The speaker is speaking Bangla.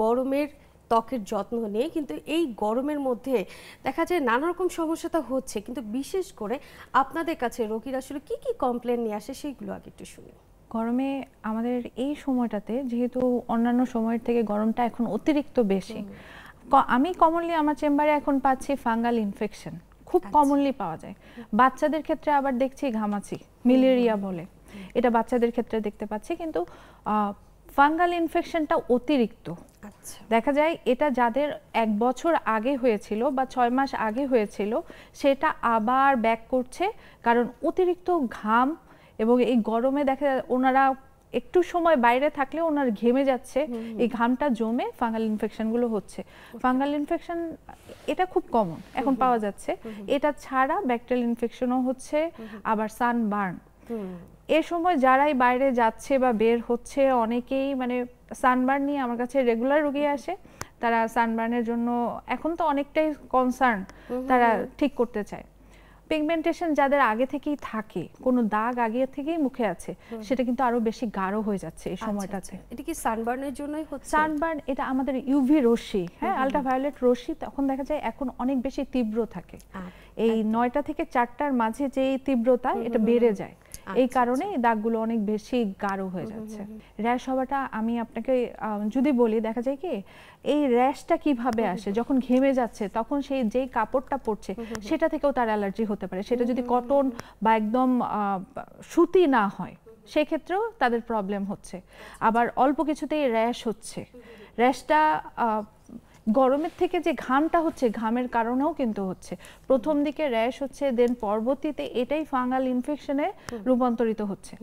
গরমের ত্বকের যত্ন নেই, কিন্তু এই গরমের মধ্যে দেখা যায় নানা রকম সমস্যা তো হচ্ছে, কিন্তু বিশেষ করে আপনাদের কাছে রোগীরা আসলে কি কি কমপ্লেন নিয়ে আসে সেইগুলো আগে একটু শুনি। গরমে আমাদের এই সময়টাতে যেহেতু অন্যান্য সময়ের থেকে গরমটা এখন অতিরিক্ত বেশি, আমি কমনলি আমার চেম্বারে এখন পাচ্ছি ফাঙ্গাল ইনফেকশন, খুব কমনলি পাওয়া যায়। বাচ্চাদের ক্ষেত্রে আবার দেখছি ঘামাচি, ম্যালেরিয়া বলে, এটা বাচ্চাদের ক্ষেত্রে দেখতে পাচ্ছি। কিন্তু ফাঙ্গাল ইনফেকশনটা অতিরিক্ত দেখা যায়। এটা যাদের 1 বছর আগে হয়েছিল বা 6 মাস আগে হয়েছিল সেটা আবার ব্যাক করছে, কারণ অতিরিক্ত ঘাম এবং এই গরমে দেখা যায় ওনারা একটু সময় বাইরে থাকলে ওনার ঘেমে যাচ্ছে, এই ঘামটা জমে ফাঙ্গাল ইনফেকশনগুলো হচ্ছে। ফাঙ্গাল ইনফেকশন এটা খুব কমন এখন পাওয়া যাচ্ছে। এটা ছাড়া ব্যাকটেরিয়াল ইনফেকশনও হচ্ছে, আবার সানবার্ন। এ সময় যারাই বাইরে যাচ্ছে বা বের হচ্ছে অনেকেই মানে সানবার্ন নিয়ে আমার কাছে রেগুলার রোগী আসে। তারা সানবার্নের জন্য এখন তো অনেকটাই কনসার্ন, তারা ঠিক করতে চায়। পিগমেন্টেশন যাদের আগে থেকেই থাকে, কোনো দাগ আগে থেকেই মুখে আছে, সেটা কিন্তু আরো বেশি গাঢ় হয়ে যাচ্ছে এই সময়টাতে। এটা কি সানবার্নের জন্যই হচ্ছে? সানবার্ন এটা আমাদের ইউভি রশ্মি, হ্যাঁ, আল্ট্রাভায়োলেট রশ্মি তখন দেখা যায় এখন অনেক বেশি তীব্র থাকে। এই 9টা থেকে 4টার মাঝে যে তীব্রতা এটা বেড়ে যায়, এই কারণে এই দাগগুলো অনেক বেশি গাঢ় হয়ে যাচ্ছে। র্যাশ হওয়াটা আমি আপনাকে যদি বলি, দেখা যায় কি এই র্যাশটা কিভাবে আসে, যখন ঘেমে যাচ্ছে তখন সেই যেই কাপড়টা পরছে সেটা থেকেও তার অ্যালার্জি হতে পারে। সেটা যদি কটন বা একদম সুতি না হয় সেক্ষেত্রেও তাদের প্রবলেম হচ্ছে। আবার অল্প কিছুতেই র্যাশ হচ্ছে, র্যাশটা গরমের থেকে যে ঘামটা হচ্ছে ঘামের কারণেও কিন্তু হচ্ছে। প্রথম দিকে র্যাশ হচ্ছে, দেন পরবর্তীতে এটাই ফাঙ্গাল ইনফেকশনে রূপান্তরিত হচ্ছে।